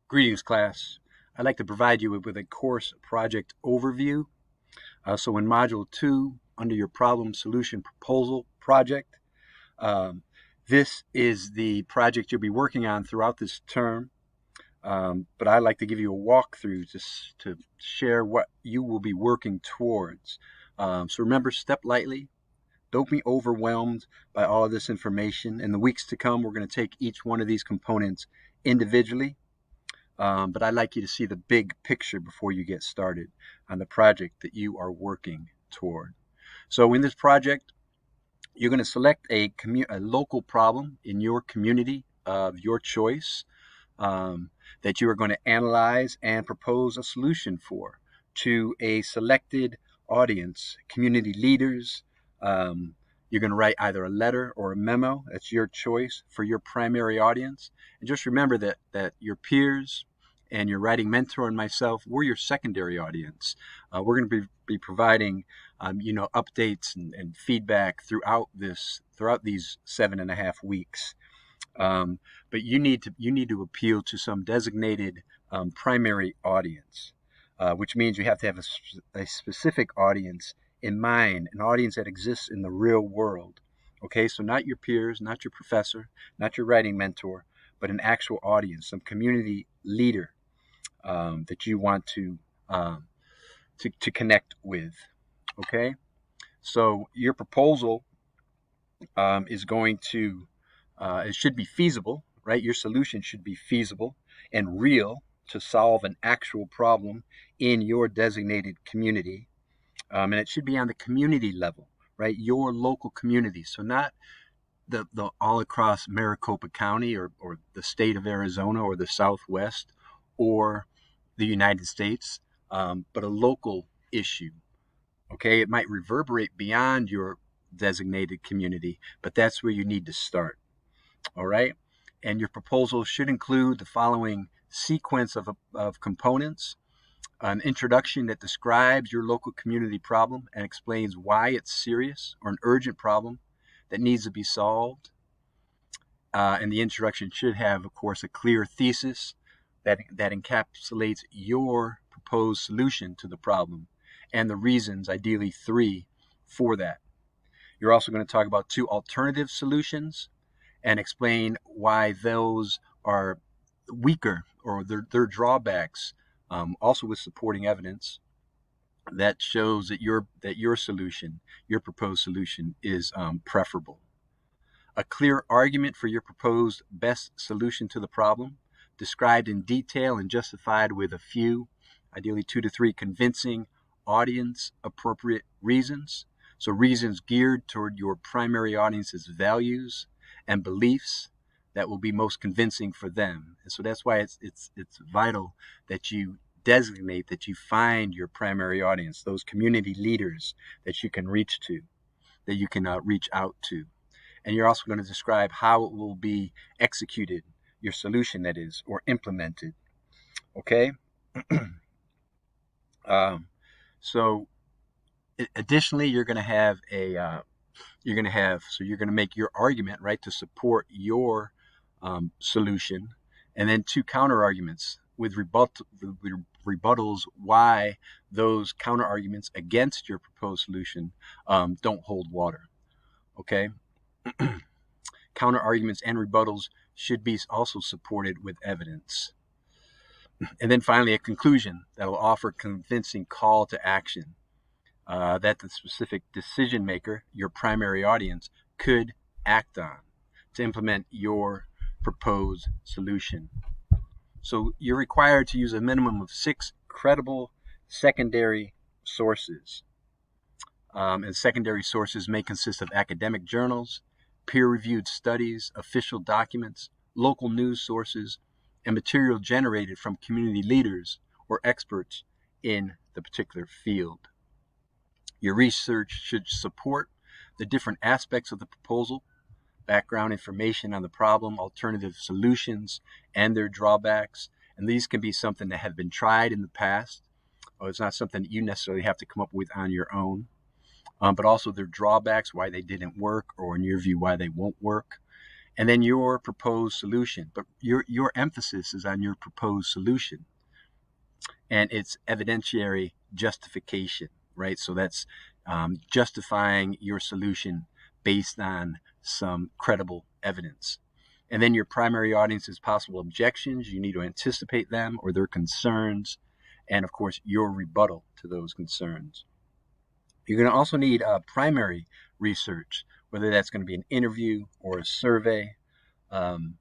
Greetings, class. I'd like to provide you with a course project overview. So in Module 2, under your problem solution proposal project, um, this is the project you'll be working on throughout this term. But I'd like to give you a walkthrough to share what you will be working towards. So remember, step lightly. Don't be overwhelmed by all of this information. In the weeks to come, we're going to take each one of these components individually. But I'd like you to see the big picture before you get started on the project that you are working toward. So in this project, you're going to select a local problem in your community of your choice that you are going to analyze and propose a solution for to a selected audience, community leaders. You're going to write either a letter or a memo. That's your choice for your primary audience. And just remember that your peers and your writing mentor and myself, we're your secondary audience. We're going to be providing, updates and feedback throughout these 7.5 weeks. But you need to appeal to some designated primary audience, which means you have to have a specific audience in mind, an audience that exists in the real world. Okay, so not your peers, not your professor, not your writing mentor, but an actual audience, some community leader that you want to connect with. Okay, so your proposal is going to it should be feasible, right? Your solution should be feasible and real to solve an actual problem in your designated community. And it should be on the community level, right? Your local community. So not the all across Maricopa County or the state of Arizona or the Southwest or the United States, but a local issue. Okay, it might reverberate beyond your designated community, but that's where you need to start. All right, and your proposal should include the following sequence of components: an introduction that describes your local community problem and explains why it's serious or an urgent problem that needs to be solved. And the introduction should have, of course, a clear thesis that encapsulates your proposed solution to the problem and the reasons, ideally 3, for that. You're also going to talk about 2 alternative solutions and explain why those are weaker or their drawbacks, also with supporting evidence that shows that your solution, your proposed solution, is preferable. A clear argument for your proposed best solution to the problem, described in detail and justified with a few, ideally 2 to 3 convincing audience appropriate reasons. So reasons geared toward your primary audience's values and beliefs that will be most convincing for them. And so that's why it's vital that you designate, that you find your primary audience, those community leaders that you can reach to, that you can reach out to. And you're also going to describe how it will be executed, your solution that is, or implemented. Okay? So additionally, you're going to make your argument, right, to support your solution, and then 2 counter arguments with rebuttals why those counter arguments against your proposed solution don't hold water. Okay? Counter arguments and rebuttals should be also supported with evidence. And then finally, a conclusion that will offer convincing call to action that the specific decision maker, your primary audience, could act on to implement your proposed solution. So you're required to use a minimum of 6 credible secondary sources. And secondary sources may consist of academic journals, peer-reviewed studies, official documents, local news sources, and material generated from community leaders or experts in the particular field. Your research should support the different aspects of the proposal, background information on the problem, alternative solutions, and their drawbacks. And these can be something that have been tried in the past, or it's not something that you necessarily have to come up with on your own. But also their drawbacks, why they didn't work, or in your view, why they won't work. and then your proposed solution. But your emphasis is on your proposed solution and its evidentiary justification, right? So that's justifying your solution based on some credible evidence. And then your primary audience's possible objections, you need to anticipate them or their concerns, and of course, your rebuttal to those concerns. You're going to also need primary research, whether that's going to be an interview or a survey um,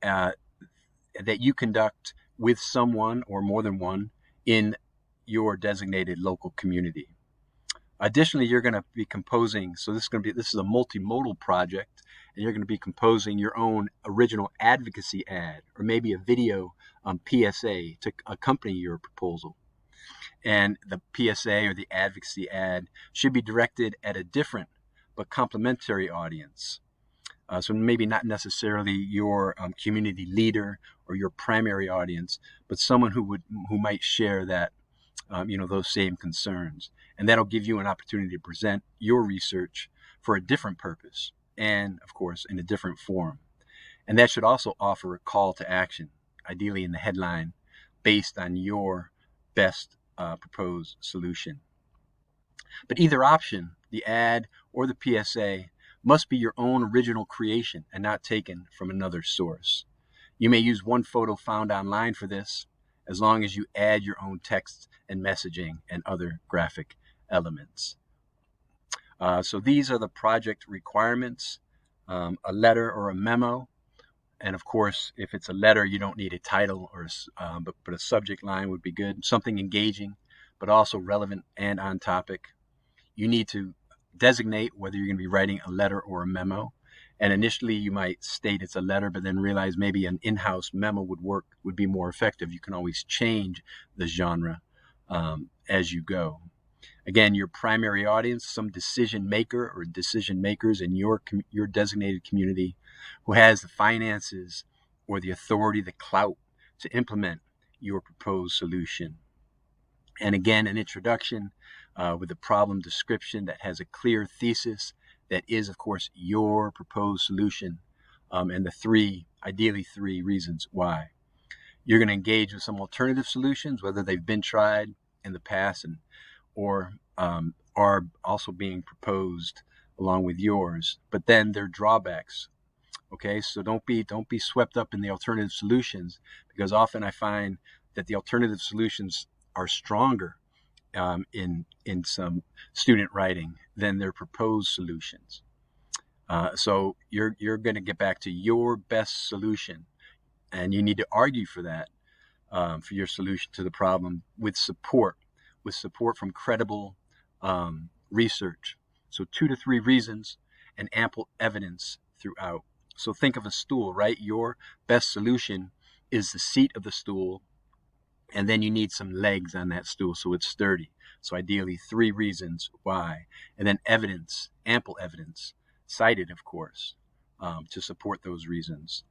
that you conduct with someone or more than one in your designated local community. Additionally, you're going to be composing, so this is a multimodal project, and you're going to be composing your own original advocacy ad or maybe a video PSA to accompany your proposal. And the PSA or the advocacy ad should be directed at a different but complementary audience. So maybe not necessarily your community leader or your primary audience, but someone who might share that those same concerns. And that'll give you an opportunity to present your research for a different purpose and, of course, in a different form. And that should also offer a call to action, ideally in the headline, based on your best proposed solution. But either option, the ad or the PSA, must be your own original creation and not taken from another source. You may use one photo found online for this, as long as you add your own text and messaging and other graphic elements. So these are the project requirements, a letter or a memo. And of course, if it's a letter, you don't need a title, but a subject line would be good. Something engaging, but also relevant and on topic. You need to designate whether you're going to be writing a letter or a memo. And initially you might state it's a letter, but then realize maybe an in-house memo would be more effective. You can always change the genre as you go. Again, your primary audience, some decision maker or decision makers in your designated community who has the finances or the authority, the clout to implement your proposed solution. And again, an introduction with a problem description that has a clear thesis that is, of course, your proposed solution, and ideally three reasons why. You're going to engage with some alternative solutions, whether they've been tried in the past or are also being proposed along with yours, but then there are drawbacks. Okay, so don't be swept up in the alternative solutions, because often I find that the alternative solutions are stronger in some student writing than their proposed solutions. So you're going to get back to your best solution, and you need to argue for that, for your solution to the problem with support from credible research. So 2 to 3 reasons and ample evidence throughout. So think of a stool, right? Your best solution is the seat of the stool, and then you need some legs on that stool so it's sturdy. So ideally 3 reasons why, and then evidence, ample evidence, cited, of course, to support those reasons.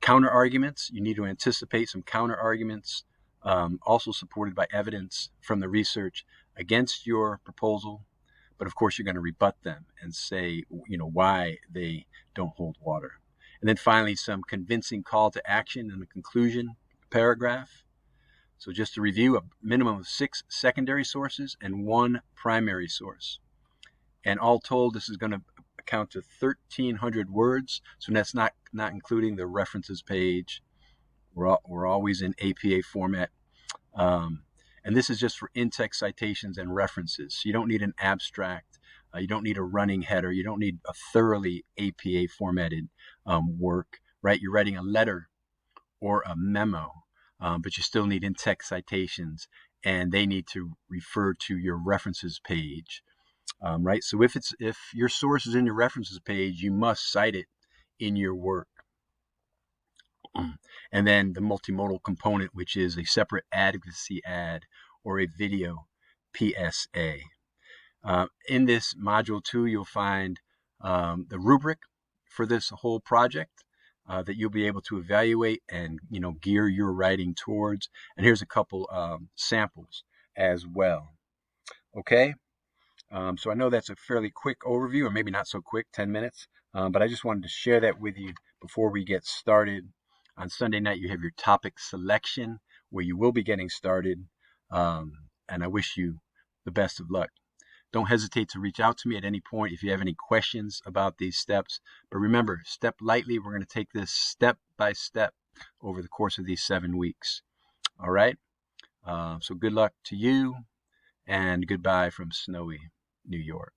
Counter arguments, you need to anticipate some counter arguments, also supported by evidence from the research against your proposal. But of course, you're going to rebut them and say, why they don't hold water. And then finally, some convincing call to action in the conclusion paragraph. So just to review, a minimum of 6 secondary sources and 1 primary source. And all told, this is going to account to 1,300 words. So that's not including the references page. We're always in APA format. And this is just for in-text citations and references. So you don't need an abstract. You don't need a running header. You don't need a thoroughly APA formatted work, right? You're writing a letter or a memo, but you still need in-text citations, and they need to refer to your references page, right? So if your source is in your references page, you must cite it in your work. And then the multimodal component, which is a separate advocacy ad or a video PSA. In this module 2, you'll find the rubric for this whole project that you'll be able to evaluate and gear your writing towards. And here's a couple samples as well. Okay, So I know that's a fairly quick overview, or maybe not so quick, 10 minutes, but I just wanted to share that with you before we get started. On Sunday night, you have your topic selection where you will be getting started, and I wish you the best of luck. Don't hesitate to reach out to me at any point if you have any questions about these steps. But remember, step lightly. We're going to take this step by step over the course of these 7 weeks. All right? So good luck to you, and goodbye from snowy New York.